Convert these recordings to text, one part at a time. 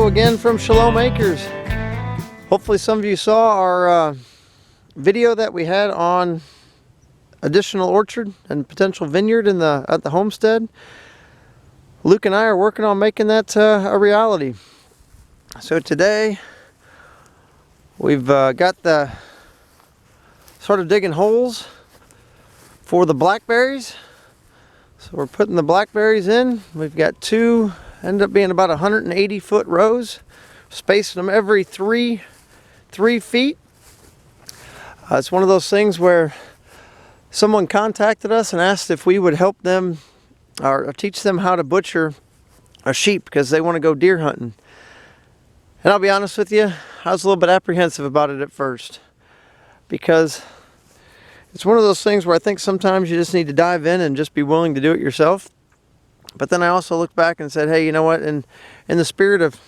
again from Shalom Acres. Hopefully some of you saw our video that we had on additional orchard and potential vineyard at the homestead. Luke and I are working on making that a reality. So today we've got the sort of digging holes for the blackberries. So we're putting the blackberries in. We've got two, end up being about 180-foot rows, spacing them every three feet. It's one of those things where someone contacted us and asked if we would help them or teach them how to butcher a sheep because they want to go deer hunting. And I'll be honest with you, I was a little bit apprehensive about it at first because it's one of those things where I think sometimes you just need to dive in and just be willing to do it yourself. But then I also looked back and said, hey, you know what, in the spirit of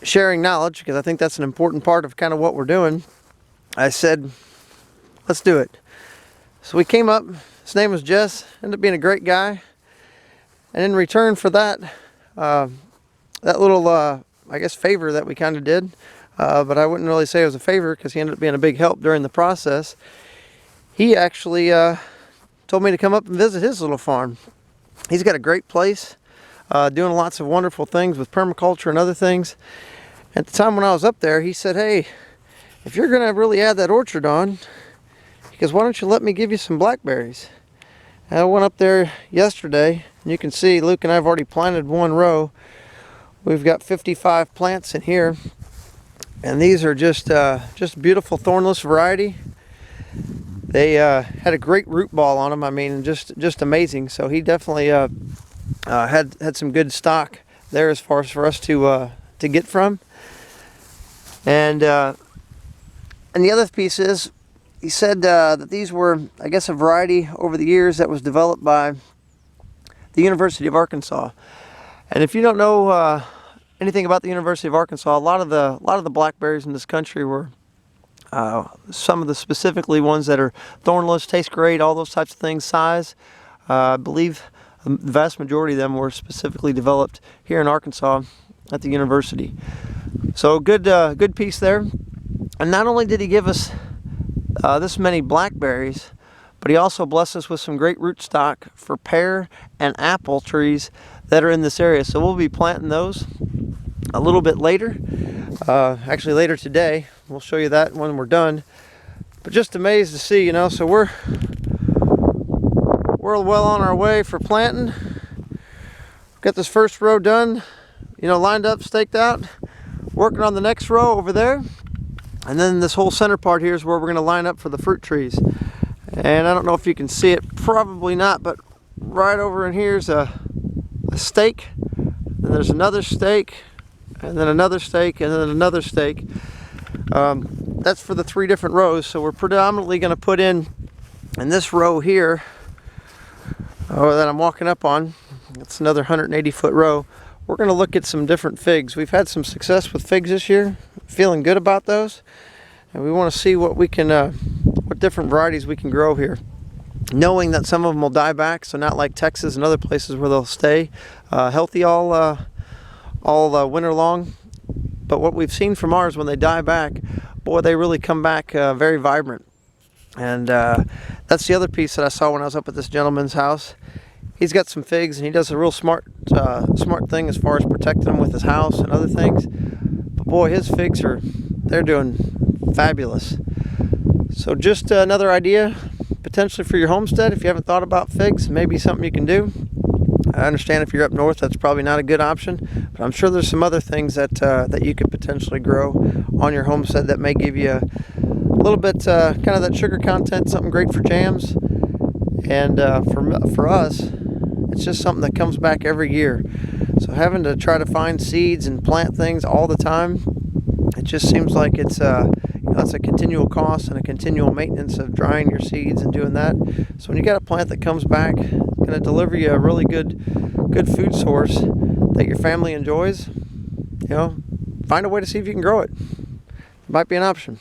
sharing knowledge, because I think that's an important part of kind of what we're doing, I said, let's do it. So we came up, his name was Jess, ended up being a great guy. And in return for that, that little, I guess, favor that we kind of did, but I wouldn't really say it was a favor because he ended up being a big help during the process. He actually told me to come up and visit his little farm. He's got a great place, doing lots of wonderful things with permaculture and other things. At the time when I was up there, he said, hey, if you're going to really add that orchard on, he goes, why don't you let me give you some blackberries? And I went up there yesterday, and you can see Luke and I have already planted one row. We've got 55 plants in here, and these are just beautiful thornless variety. They had a great root ball on them. I mean, just amazing. So he definitely had some good stock there as far as for us to get from. And the other piece is, he said that these were, I guess, a variety over the years that was developed by the University of Arkansas. And if you don't know anything about the University of Arkansas, a lot of the blackberries in this country were some of the specifically ones that are thornless, taste great, all those types of things, size. I believe the vast majority of them were specifically developed here in Arkansas at the university. So good piece there. And not only did he give us this many blackberries, but he also blessed us with some great rootstock for pear and apple trees that are in this area. So we'll be planting those a little bit later, actually later today. We'll show you that when we're done. But just amazed to see, so we're well on our way for planting. Got this first row done, lined up, staked out, working on the next row over there. And then this whole center part here is where we're going to line up for the fruit trees. And I don't know if you can see it, probably not, but right over in here is a stake. Then there's another stake, and then another stake, and then another stake. That's for the 3 different rows. So we're predominantly going to put in this row here that I'm walking up on. It's another 180-foot row. We're going to look at some different figs. We've had some success with figs this year. Feeling good about those. And we want to see what we can, what different varieties we can grow here. Knowing that some of them will die back, so not like Texas and other places where they'll stay healthy all winter long. But what we've seen from ours, when they die back, boy, they really come back very vibrant. And that's the other piece that I saw when I was up at this gentleman's house. He's got some figs, and he does a real smart thing as far as protecting them with his house and other things. But boy, his figs they're doing fabulous. So just another idea potentially for your homestead. If you haven't thought about figs, maybe something you can do. I understand if you're up north, that's probably not a good option, but I'm sure there's some other things that you could potentially grow on your homestead that may give you a little bit kind of that sugar content, something great for jams. And for us, it's just something that comes back every year. So having to try to find seeds and plant things all the time, it just seems like it's it's a continual cost and a continual maintenance of drying your seeds and doing that. So when you got a plant that comes back, going to deliver you a really good food source that your family enjoys, find a way to see if you can grow it. It might be an option.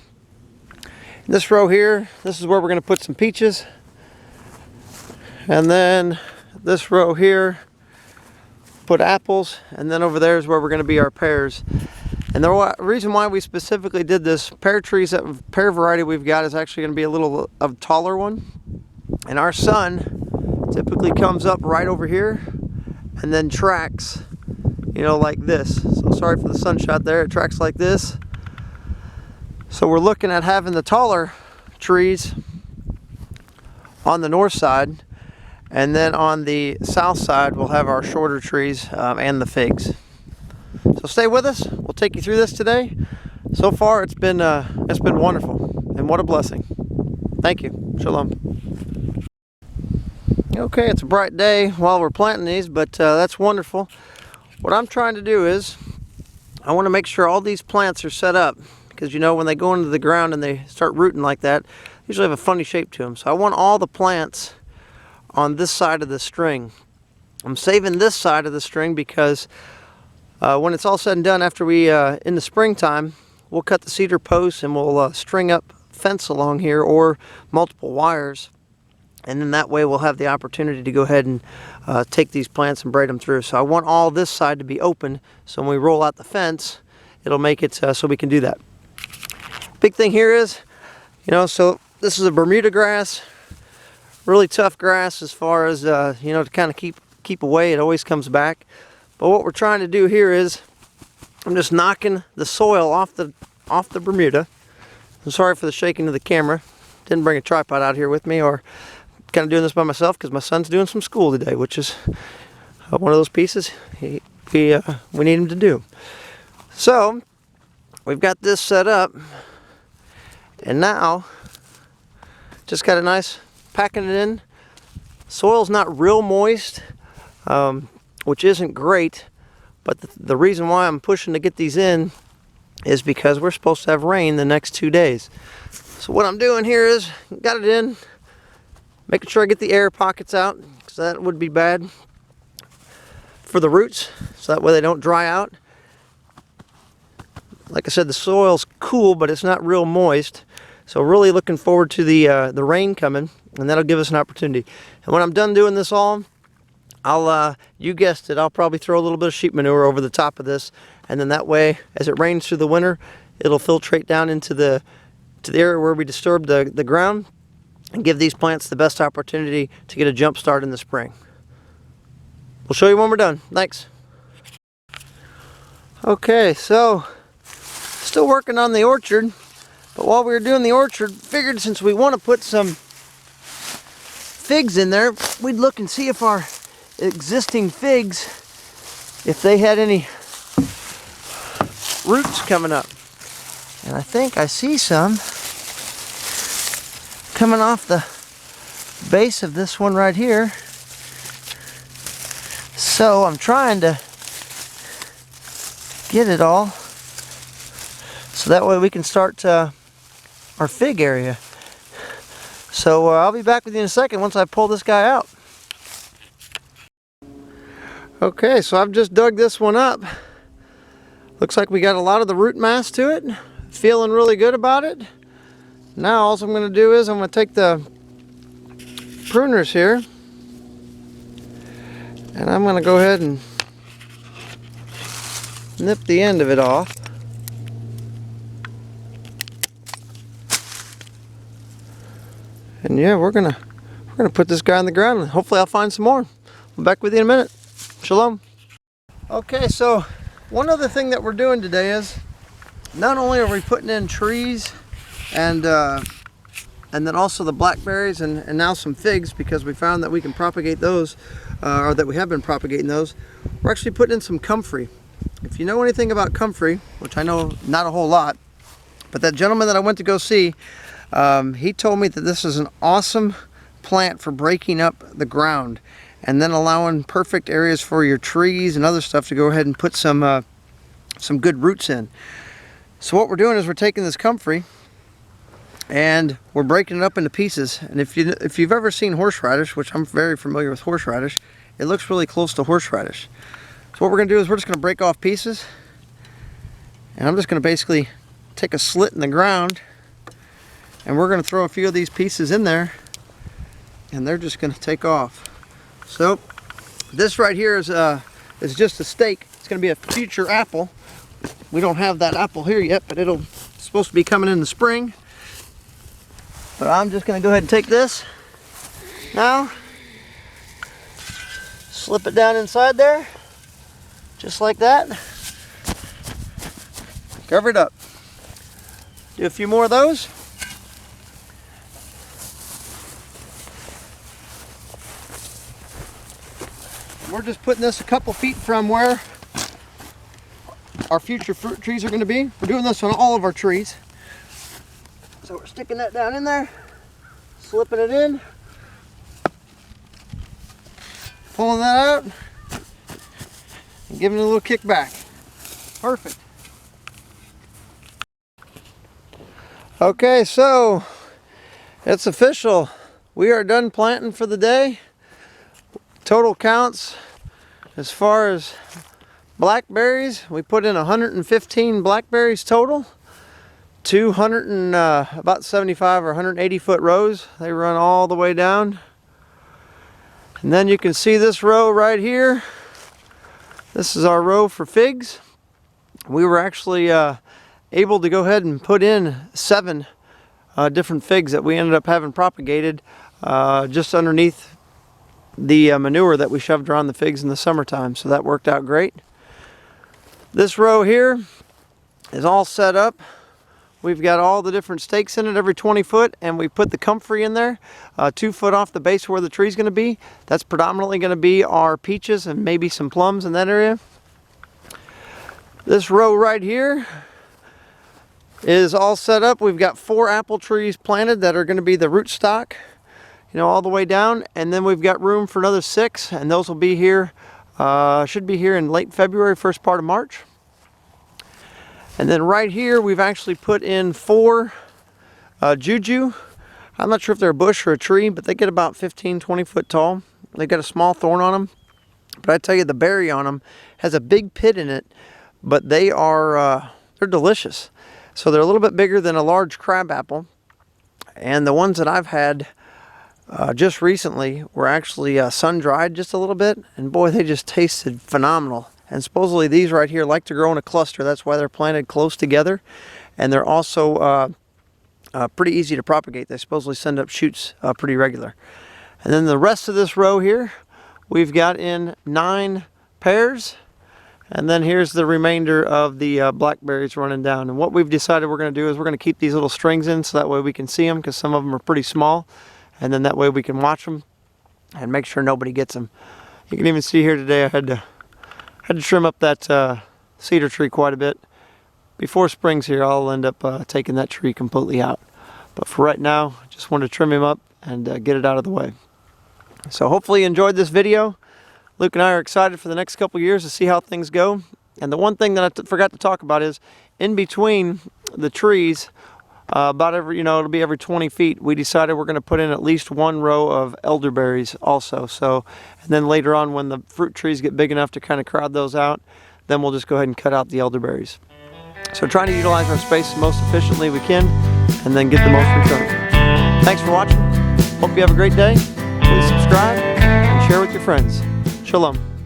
In this row here, this is where we're going to put some peaches. And then this row here, put apples, and then over there is where we're going to be our pears. And the reason why we specifically did this, pear trees, that pear variety we've got is actually going to be a little of taller one. And our sun typically comes up right over here and then tracks, you know, like this. So sorry for the sunshot there, it tracks like this. So we're looking at having the taller trees on the north side, and then on the south side we'll have our shorter trees and the figs. So stay with us, we'll take you through this today. So far it's been wonderful, and what a blessing. Thank you. Shalom. Okay, it's a bright day while we're planting these, but that's wonderful. What I'm trying to do is I want to make sure all these plants are set up, because you know when they go into the ground and they start rooting like that, they usually have a funny shape to them. So I want all the plants on this side of the string. I'm saving this side of the string because when it's all said and done, after we in the springtime, we'll cut the cedar posts and we'll string up fence along here or multiple wires, and then that way we'll have the opportunity to go ahead and take these plants and braid them through. So I want all this side to be open, so when we roll out the fence, it'll make it so we can do that. Big thing here is, you know, so this is a Bermuda grass, really tough grass as far as you know, to kind of keep away. It always comes back. But what we're trying to do here is I'm just knocking the soil off the Bermuda. I'm sorry for the shaking of the camera. Didn't bring a tripod out here with me, or kind of doing this by myself because my son's doing some school today, which is one of those pieces we need him to do. So we've got this set up, and now just got a nice packing it in. Soil's not real moist, which isn't great, but the reason why I'm pushing to get these in is because we're supposed to have rain the next 2 days. So what I'm doing here is got it in, making sure I get the air pockets out, because that would be bad for the roots, so that way they don't dry out. Like I said, the soil's cool, but it's not real moist. So really looking forward to the rain coming, and that'll give us an opportunity. And when I'm done doing this all, I'll, you guessed it, I'll probably throw a little bit of sheep manure over the top of this, and then that way, as it rains through the winter, it'll filtrate down into the area where we disturbed the ground, and give these plants the best opportunity to get a jump start in the spring. We'll show you when we're done. Thanks. Okay, so still working on the orchard, but while we were doing the orchard, figured since we want to put some figs in there, we'd look and see if our existing figs, if they had any roots coming up. And I think I see some coming off the base of this one right here. So I'm trying to get it all so that way we can start our fig area. So I'll be back with you in a second once I pull this guy out. Okay, so I've just dug this one up. Looks like we got a lot of the root mass to it. Feeling really good about it. Now all I'm going to do is I'm going to take the pruners here, and I'm going to go ahead and nip the end of it off. And yeah, we're gonna put this guy on the ground, and hopefully I'll find some more. I'll be back with you in a minute. Shalom. Okay, so one other thing that we're doing today is not only are we putting in trees and then also the blackberries and now some figs, because we found that we can propagate those, or that we have been propagating those. We're actually putting in some comfrey. If you know anything about comfrey, which I know not a whole lot, but that gentleman that I went to go see, he told me that this is an awesome plant for breaking up the ground and then allowing perfect areas for your trees and other stuff to go ahead and put some good roots in. So what we're doing is we're taking this comfrey and we're breaking it up into pieces. And if you've ever seen horseradish, which I'm very familiar with horseradish, it looks really close to horseradish. So what we're going to do is we're just going to break off pieces, and I'm just going to basically take a slit in the ground, and we're going to throw a few of these pieces in there, and they're just going to take off. So this right here is is just a stake. It's going to be a future apple. We don't have that apple here yet, but it's supposed to be coming in the spring. But I'm just going to go ahead and take this now, slip it down inside there, just like that. Cover it up. Do a few more of those. We're just putting this a couple feet from where our future fruit trees are going to be. We're doing this on all of our trees. So we're sticking that down in there, slipping it in, pulling that out, and giving it a little kick back. Perfect. Okay, so it's official. We are done planting for the day. Total counts as far as blackberries, we put in 115 blackberries total. 200 and about 75 or 180 foot rows. They run all the way down. And then you can see this row right here. This is our row for figs. We were actually able to go ahead and put in 7 different figs that we ended up having propagated just underneath the manure that we shoved around the figs in the summertime, so that worked out great. This row here is all set up. We've got all the different stakes in it every 20 foot, and we put the comfrey in there 2 foot off the base where the tree's going to be. That's predominantly going to be our peaches and maybe some plums in that area. This row right here is all set up. We've got 4 apple trees planted that are going to be the rootstock, you know, all the way down, and then we've got room for another 6, and those will be here, should be here in late February, first part of March. And then right here we've actually put in 4 Jujube. I'm not sure if they're a bush or a tree, but they get about 15-20 foot tall. They got a small thorn on them, but I tell you, the berry on them has a big pit in it, but they are they're delicious. So they're a little bit bigger than a large crab apple, and the ones that I've had just recently were actually sun-dried just a little bit, and boy, they just tasted phenomenal. And supposedly these right here like to grow in a cluster. That's why they're planted close together, and they're also pretty easy to propagate. They supposedly send up shoots pretty regular. And then the rest of this row here, we've got in 9 pears, and then here's the remainder of the blackberries running down. And what we've decided we're going to do is we're going to keep these little strings in so that way we can see them, because some of them are pretty small. And then that way we can watch them and make sure nobody gets them. You can even see here today I had to trim up that cedar tree quite a bit. Before spring's here, I'll end up taking that tree completely out. But for right now, just wanted to trim him up and get it out of the way. So hopefully you enjoyed this video. Luke and I are excited for the next couple years to see how things go. And the one thing that I forgot to talk about is in between the trees, about every, it'll be every 20 feet, we decided we're going to put in at least 1 row of elderberries also. So, and then later on when the fruit trees get big enough to kind of crowd those out, then we'll just go ahead and cut out the elderberries. So trying to utilize our space the most efficiently we can, and then get the most return. Thanks for watching. Hope you have a great day. Please subscribe and share with your friends. Shalom.